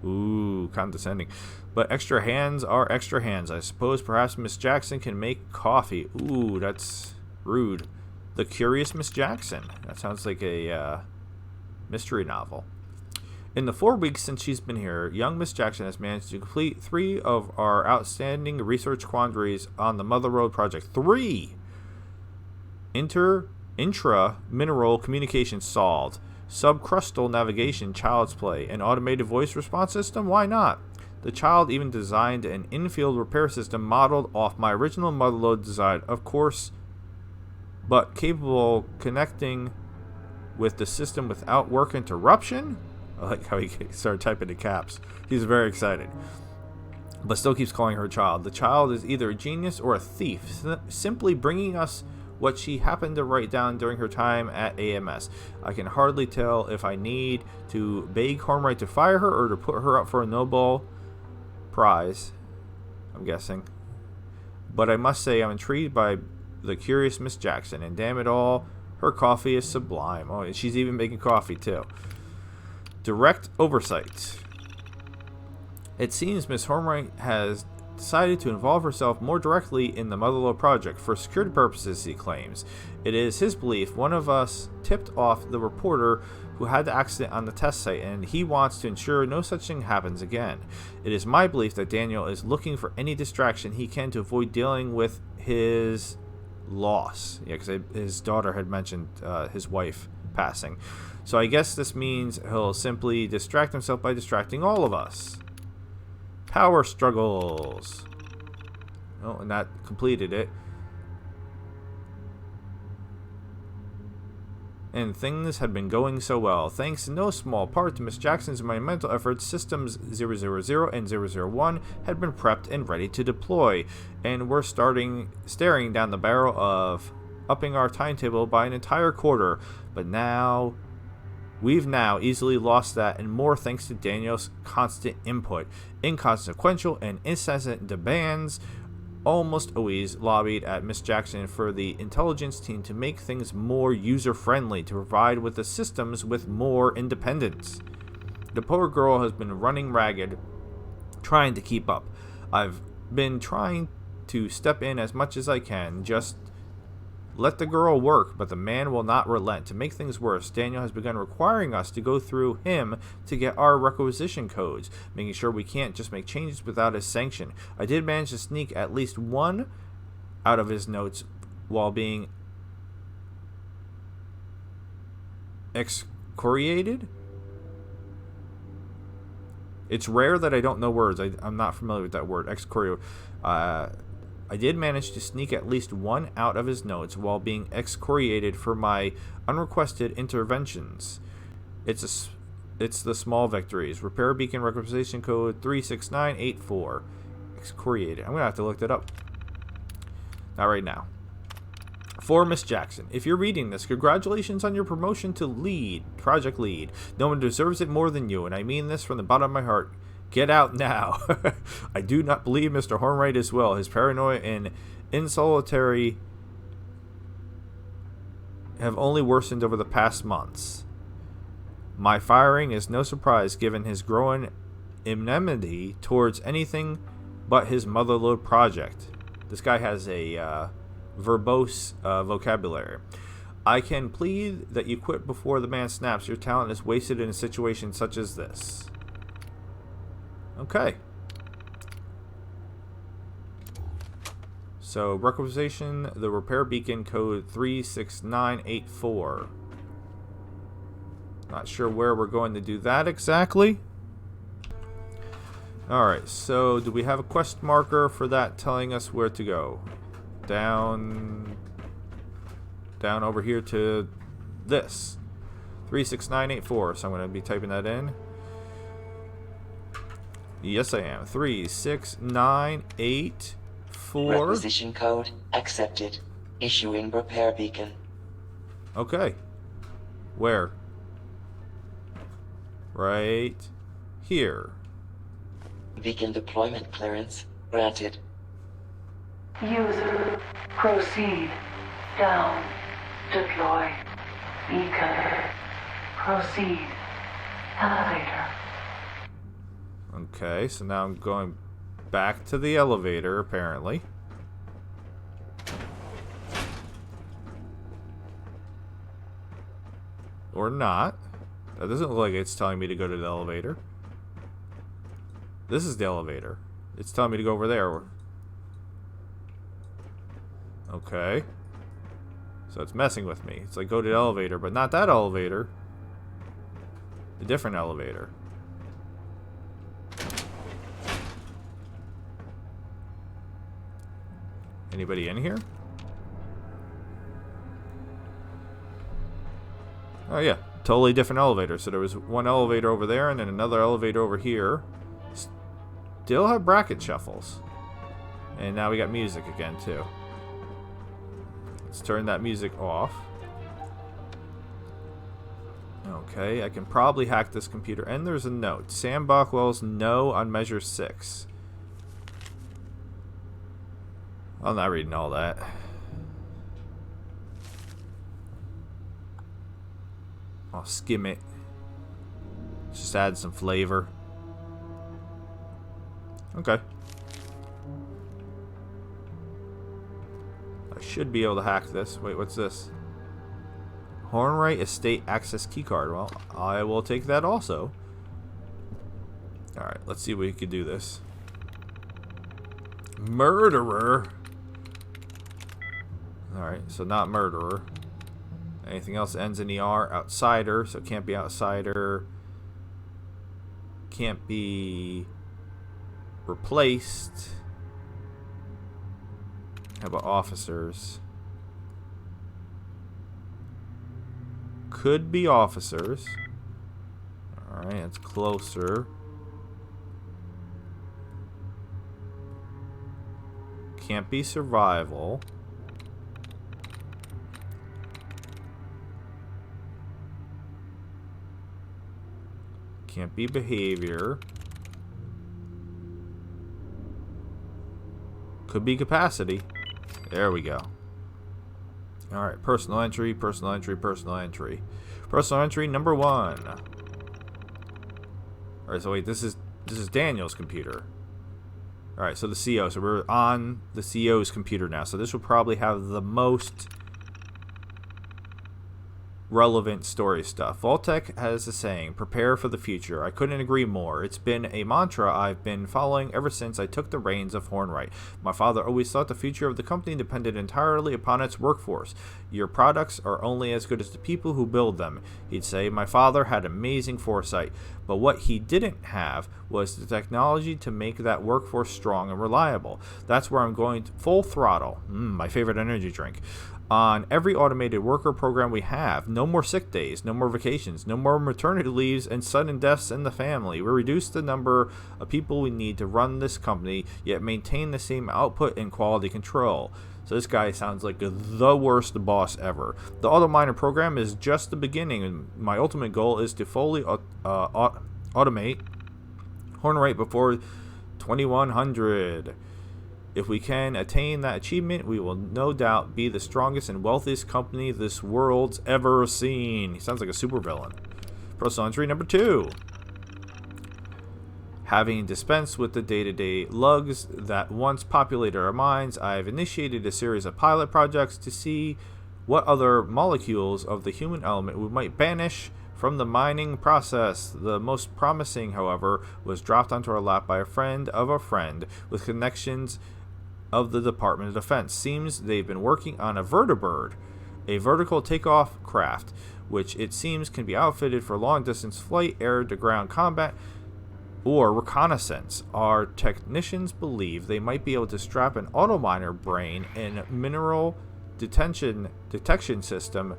[SPEAKER 1] Ooh, condescending. But extra hands are extra hands. I suppose perhaps Miss Jackson can make coffee. Ooh, that's rude. The Curious Miss Jackson. That sounds like a mystery novel. In the 4 weeks since she's been here, young Miss Jackson has managed to complete 3 of our outstanding research quandaries on the motherlode project. 3! Intra-mineral communication solved. Subcrustal navigation child's play. An automated voice response system? Why not? The child even designed an in-field repair system modeled off my original motherlode design, of course, but capable of connecting with the system without work interruption? I like how he started typing in caps. He's very excited. But still keeps calling her a child. The child is either a genius or a thief, simply bringing us what she happened to write down during her time at AMS. I can hardly tell if I need to beg Hornwright to fire her or to put her up for a Nobel Prize, I'm guessing. But I must say I'm intrigued by the Curious Miss Jackson, and damn it all, her coffee is sublime. Oh, and she's even making coffee too. Direct oversight. It seems Miss Hornwright has decided to involve herself more directly in the motherlode project for security purposes, he claims. It is his belief one of us tipped off the reporter who had the accident on the test site, and he wants to ensure no such thing happens again. It is my belief that Daniel is looking for any distraction he can to avoid dealing with his loss. Yeah, because his daughter had mentioned his wife passing. So I guess this means he'll simply distract himself by distracting all of us. Power struggles. Oh, and that completed it. And things had been going so well. Thanks in no small part to Miss Jackson's monumental efforts, Systems 000 and 001 had been prepped and ready to deploy. And we're staring down the barrel of upping our timetable by an entire quarter. But now, we've easily lost that, and more thanks to Daniel's constant input. Inconsequential and incessant demands almost always lobbied at Miss Jackson for the intelligence team to make things more user-friendly, to provide with the systems with more independence. The poor girl has been running ragged, trying to keep up. I've been trying to step in as much as I can, just let the girl work, but the man will not relent. To make things worse, Daniel has begun requiring us to go through him to get our requisition codes, making sure we can't just make changes without his sanction. I did manage to sneak at least 1 out of his notes while being excoriated. It's rare that I don't know words. I'm not familiar with that word, excoriated. I did manage to sneak at least 1 out of his notes while being excoriated for my unrequested interventions. It's the small victories. Repair beacon requisition code 36984. Excoriated. I'm going to have to look that up. Not right now. For Miss Jackson, if you're reading this, congratulations on your promotion to project lead. No one deserves it more than you, and I mean this from the bottom of my heart. Get out now. I do not believe Mr. Hornwright is well. His paranoia and insolitary have only worsened over the past months. My firing is no surprise given his growing enmity towards anything but his motherlode project. This guy has a verbose vocabulary. I can plead that you quit before the man snaps. Your talent is wasted in a situation such as this. Okay. So, requisition the repair beacon code 36984. Not sure where we're going to do that exactly. Alright, so do we have a quest marker for that telling us where to go? Down over here to this. 36984, so I'm going to be typing that in. Yes, I am. 36984.
[SPEAKER 8] Requisition code accepted. Issuing repair beacon.
[SPEAKER 1] Okay. Where? Right here.
[SPEAKER 8] Beacon deployment clearance granted.
[SPEAKER 7] User, proceed. Down. Deploy. Beacon. Proceed. Elevator.
[SPEAKER 1] Okay, so now I'm going back to the elevator, apparently. Or not. That doesn't look like it's telling me to go to the elevator. This is the elevator. It's telling me to go over there. Okay. So it's messing with me. It's like go to the elevator, but not that elevator. A different elevator. Anybody in here? Oh yeah, totally different elevator. So there was one elevator over there and then another elevator over here. Still have bracket shuffles. And now we got music again too. Let's turn that music off. Okay, I can probably hack this computer. And there's a note. Sam Bockwell's no on measure 6. I'm not reading all that. I'll skim it. Just add some flavor. Okay. I should be able to hack this. Wait, what's this? Hornwright Estate Access Keycard. Well, I will take that also. Alright, let's see if we can do this. Murderer. Alright, so not murderer. Anything else ends in ER? Outsider, so it can't be outsider. Can't be replaced. How about officers? Could be officers. Alright, that's closer. Can't be survival. Can't be behavior. Could be capacity. There we go. Alright, personal entry, personal entry, personal entry. Personal entry number 1. Alright, so wait, this is Daniel's computer. Alright, so the CO. So we're on the CO's computer now. So this will probably have the most relevant story stuff. Vault-Tec has a saying, prepare for the future. I couldn't agree more. It's been a mantra I've been following ever since I took the reins of Hornwright. My father always thought the future of the company depended entirely upon its workforce. Your products are only as good as the people who build them, he'd say. My father had amazing foresight, but what he didn't have was the technology to make that workforce strong and reliable. That's where I'm going full throttle. My favorite energy drink. On every automated worker program we have. No more sick days, no more vacations, no more maternity leaves and sudden deaths in the family. We reduce the number of people we need to run this company, yet maintain the same output and quality control. So this guy sounds like the worst boss ever. The auto miner program is just the beginning, and my ultimate goal is to fully automate Hornwright before 2100. If we can attain that achievement, we will no doubt be the strongest and wealthiest company this world's ever seen. He sounds like a supervillain. Personal entry number 2. Having dispensed with the day-to-day lugs that once populated our minds, I've initiated a series of pilot projects to see what other molecules of the human element we might banish from the mining process. The most promising, however, was dropped onto our lap by a friend of a friend with connections of the Department of Defense. Seems they've been working on a vertibird, a vertical takeoff craft, which it seems can be outfitted for long-distance flight, air-to-ground combat, or reconnaissance. Our technicians believe they might be able to strap an autominer brain and mineral detection system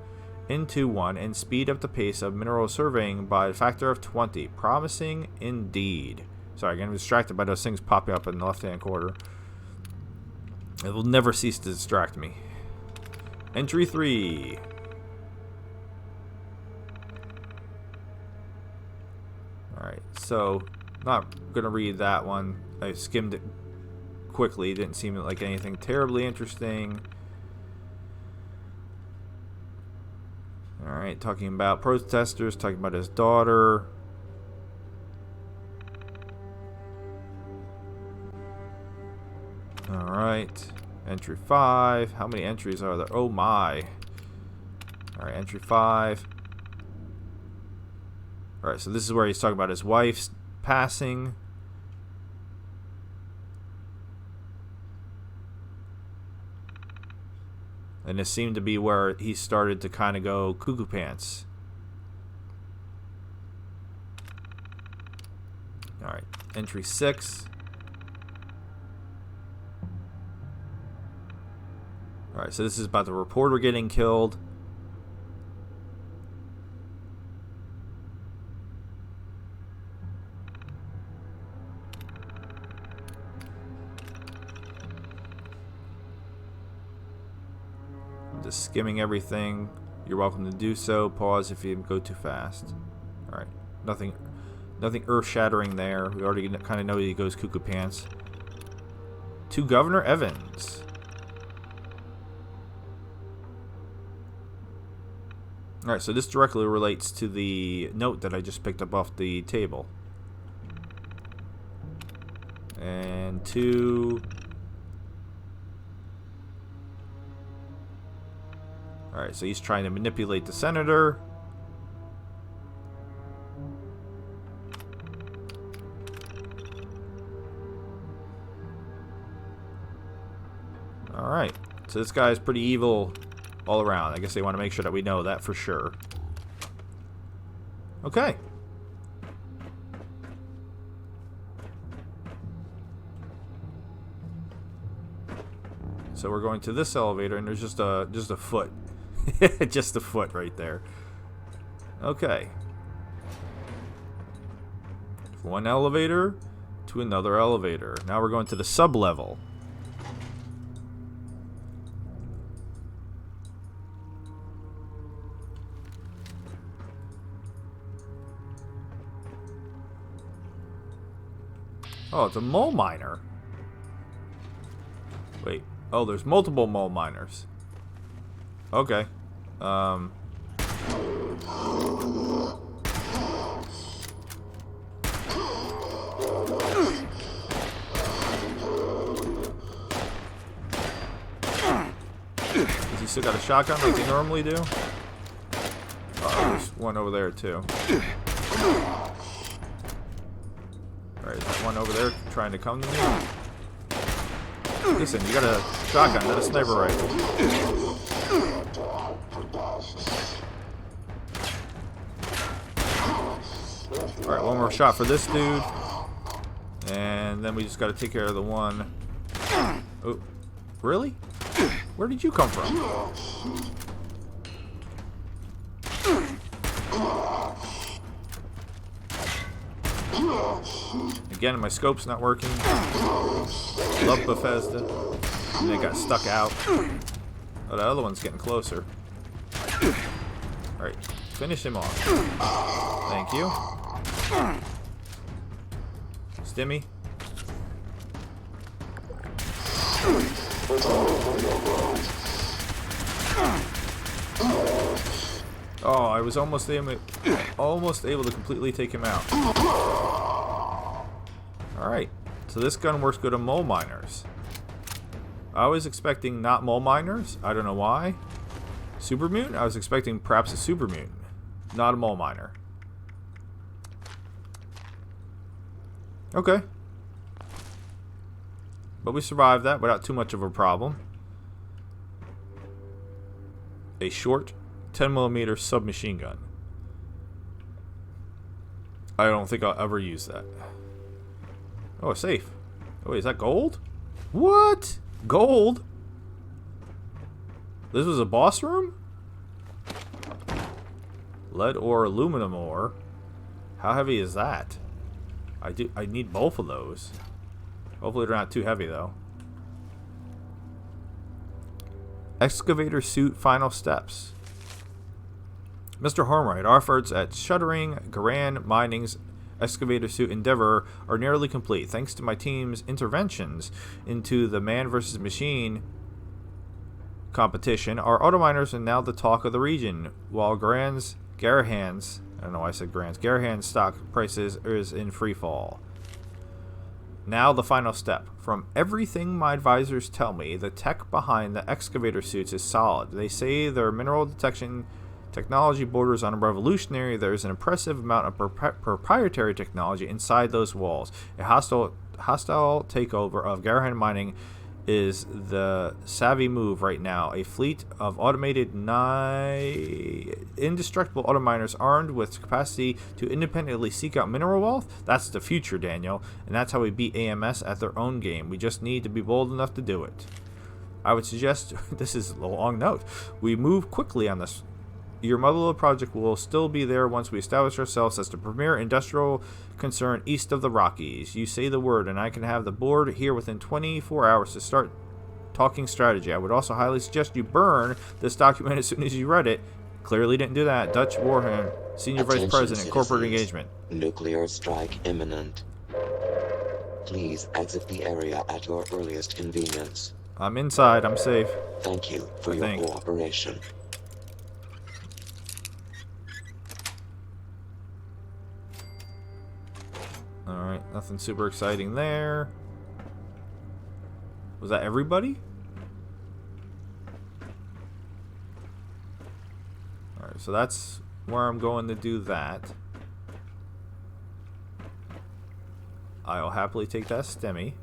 [SPEAKER 1] into one and speed up the pace of mineral surveying by a factor of 20. Promising indeed. Sorry, I'm getting distracted by those things popping up in the left-hand corner. It will never cease to distract me. Entry 3. Alright, so not going to read that one. I skimmed it quickly. It didn't seem like anything terribly interesting. Alright, talking about protesters, talking about his daughter. Alright, entry 5. How many entries are there? Oh my. Alright, entry 5. Alright, so this is where he's talking about his wife's passing. And this seemed to be where he started to kind of go cuckoo pants. Alright, entry 6. Alright, so this is about the reporter getting killed. I'm just skimming everything. You're welcome to do so. Pause if you go too fast. Alright, nothing earth-shattering there. We already kind of know he goes cuckoo pants. To Governor Evans. Alright, so this directly relates to the note that I just picked up off the table. And to... Alright, so he's trying to manipulate the senator. Alright, so this guy is pretty evil all around. I guess they want to make sure that we know that for sure. Okay. So we're going to this elevator, and there's just a foot. Just a foot right there. Okay. One elevator to another elevator. Now we're going to the sub-level. Oh, it's a mole miner. Wait. Oh, there's multiple mole miners. Okay. Does he still got a shotgun like they normally do? Oh, there's one over there too. Alright, there's one over there trying to come to me. Listen, you got a shotgun, not a sniper rifle. Alright, one more shot for this dude. And then we just gotta take care of the one. Oh, really? Where did you come from? Again, my scope's not working. Love Bethesda. And they got stuck out. Oh, the other one's getting closer. Alright, finish him off. Thank you. Stimmy. Oh, I was almost able to completely take him out. Alright, so this gun works good on mole miners. I was expecting not mole miners. I don't know why. Super mutant? I was expecting perhaps a super mutant, not a mole miner. Okay. But we survived that without too much of a problem. A short 10mm submachine gun. I don't think I'll ever use that. Oh, a safe. Oh, wait, is that gold? What? Gold? This was a boss room? Lead ore, aluminum ore. How heavy is that? I need both of those. Hopefully they're not too heavy though. Excavator suit final steps. Mr. Hornwright, our efforts at shuttering Garan Mining's excavator suit endeavor are nearly complete. Thanks to my team's interventions into the man versus machine competition, our auto miners are now the talk of the region, while Garahan's stock prices is in free fall. Now the final step. From everything my advisors tell me, the tech behind the excavator suits is solid. They say their mineral detection technology borders on a revolutionary. There's an impressive amount of proprietary technology inside those walls. A hostile takeover of Garahan Mining is the savvy move right now. A fleet of automated indestructible auto miners armed with capacity to independently seek out mineral wealth. That's the future, Daniel, and that's how we beat AMS at their own game. We just need to be bold enough to do it. I would suggest, this is a long note, we move quickly on this. Your motherlode project will still be there once we establish ourselves as the premier industrial concern east of the Rockies. You say the word, and I can have the board here within 24 hours to start talking strategy. I would also highly suggest you burn this document as soon as you read it. Clearly didn't do that. Dutch Warham, Senior Vice President, Corporate Engagement.
[SPEAKER 8] Nuclear strike imminent. Please exit the area at your earliest convenience.
[SPEAKER 1] I'm inside. I'm safe.
[SPEAKER 8] Thank you for your cooperation.
[SPEAKER 1] Alright, nothing super exciting there. Was that everybody? Alright, so that's where I'm going to do that. I'll happily take that stemmy.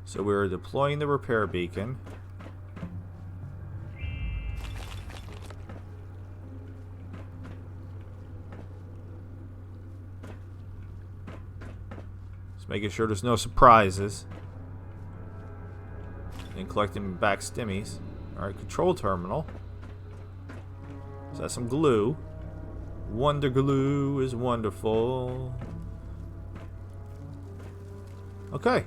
[SPEAKER 1] So we're deploying the repair beacon. Just making sure there's no surprises. And collecting back stimmies. Alright, control terminal. So that's some glue. Wonder glue is wonderful. Okay.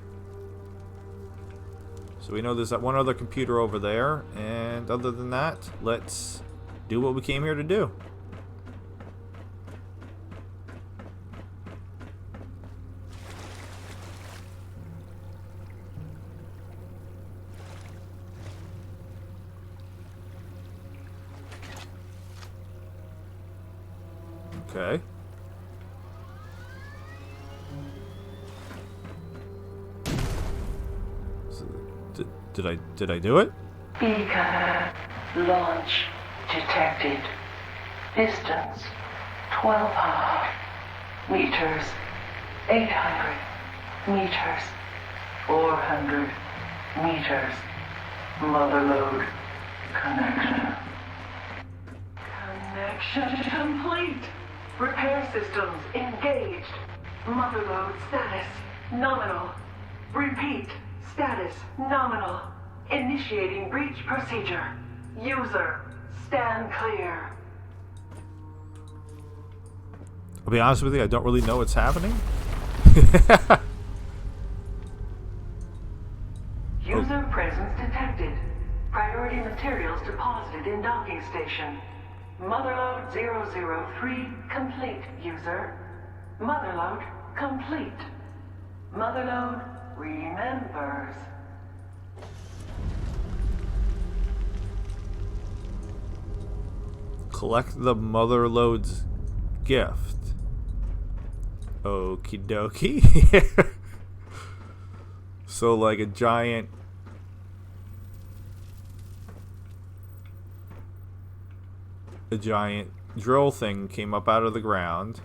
[SPEAKER 1] So we know there's that one other computer over there, and other than that, let's do what we came here to do. Okay. Did I do it?
[SPEAKER 7] Beacon launch detected. Distance 1200 meters, 800 meters, 400 meters. Motherlode connection. Connection complete. Repair systems engaged. Motherlode status nominal. Repeat. Status nominal. Initiating breach procedure. User, stand clear.
[SPEAKER 1] I'll be honest with you, I don't really know what's happening.
[SPEAKER 7] User User presence detected. Priority materials deposited in docking station. Motherlode 003 complete, user. Motherlode complete. Motherlode remembers.
[SPEAKER 1] Collect the motherlode's gift. Okie dokie. So like a giant drill thing came up out of the ground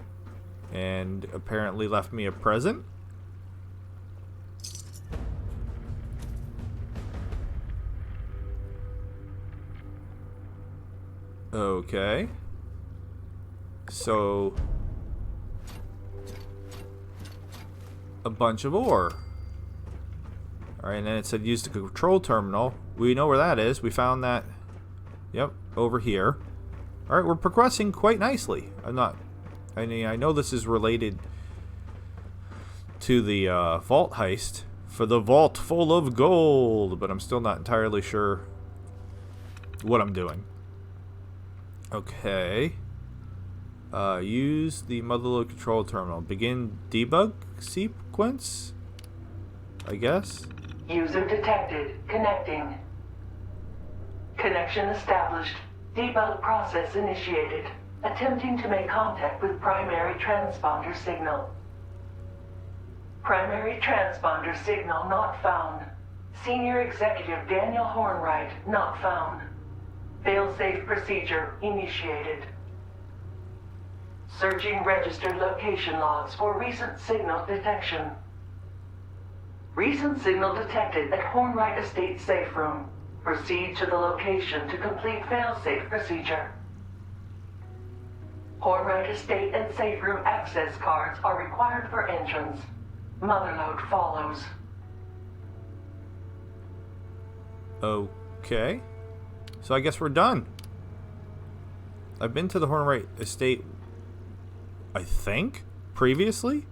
[SPEAKER 1] and apparently left me a present. Okay. So a bunch of ore. Alright, and then it said use the control terminal. We know where that is. We found that. Yep, over here. Alright, we're progressing quite nicely. I know this is related to the vault heist for the vault full of gold, but I'm still not entirely sure what I'm doing. Okay. Use the motherlode control terminal. Begin debug sequence, I guess.
[SPEAKER 7] User detected. Connecting. Connection established. Debug process initiated. Attempting to make contact with primary transponder signal. Primary transponder signal not found. Senior Executive Daniel Hornwright not found. Failsafe procedure initiated. Searching registered location logs for recent signal detection. Recent signal detected at Hornwright Estate safe room. Proceed to the location to complete failsafe procedure. Hornwright Estate and safe room access cards are required for entrance. Motherlode follows.
[SPEAKER 1] Okay. So I guess we're done. I've been to the Hornwright Estate, I think, previously.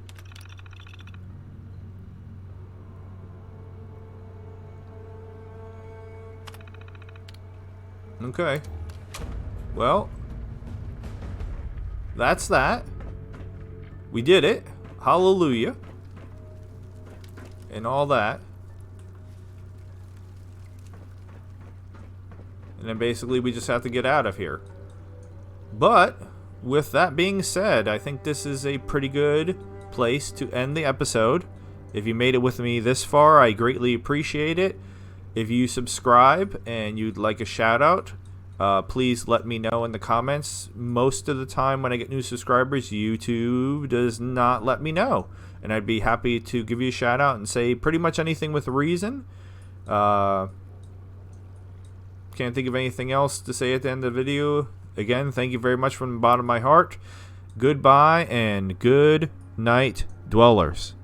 [SPEAKER 1] Okay. Well, that's that. We did it. Hallelujah. And all that. And then basically we just have to get out of here. But with that being said, I think this is a pretty good place to end the episode. If you made it with me this far, I greatly appreciate it. If you subscribe and you'd like a shout out, please let me know in the comments. Most of the time when I get new subscribers, YouTube does not let me know. And I'd be happy to give you a shout out and say pretty much anything with reason. Can't think of anything else to say at the end of the video. Again, thank you very much from the bottom of my heart. Goodbye and good night, dwellers.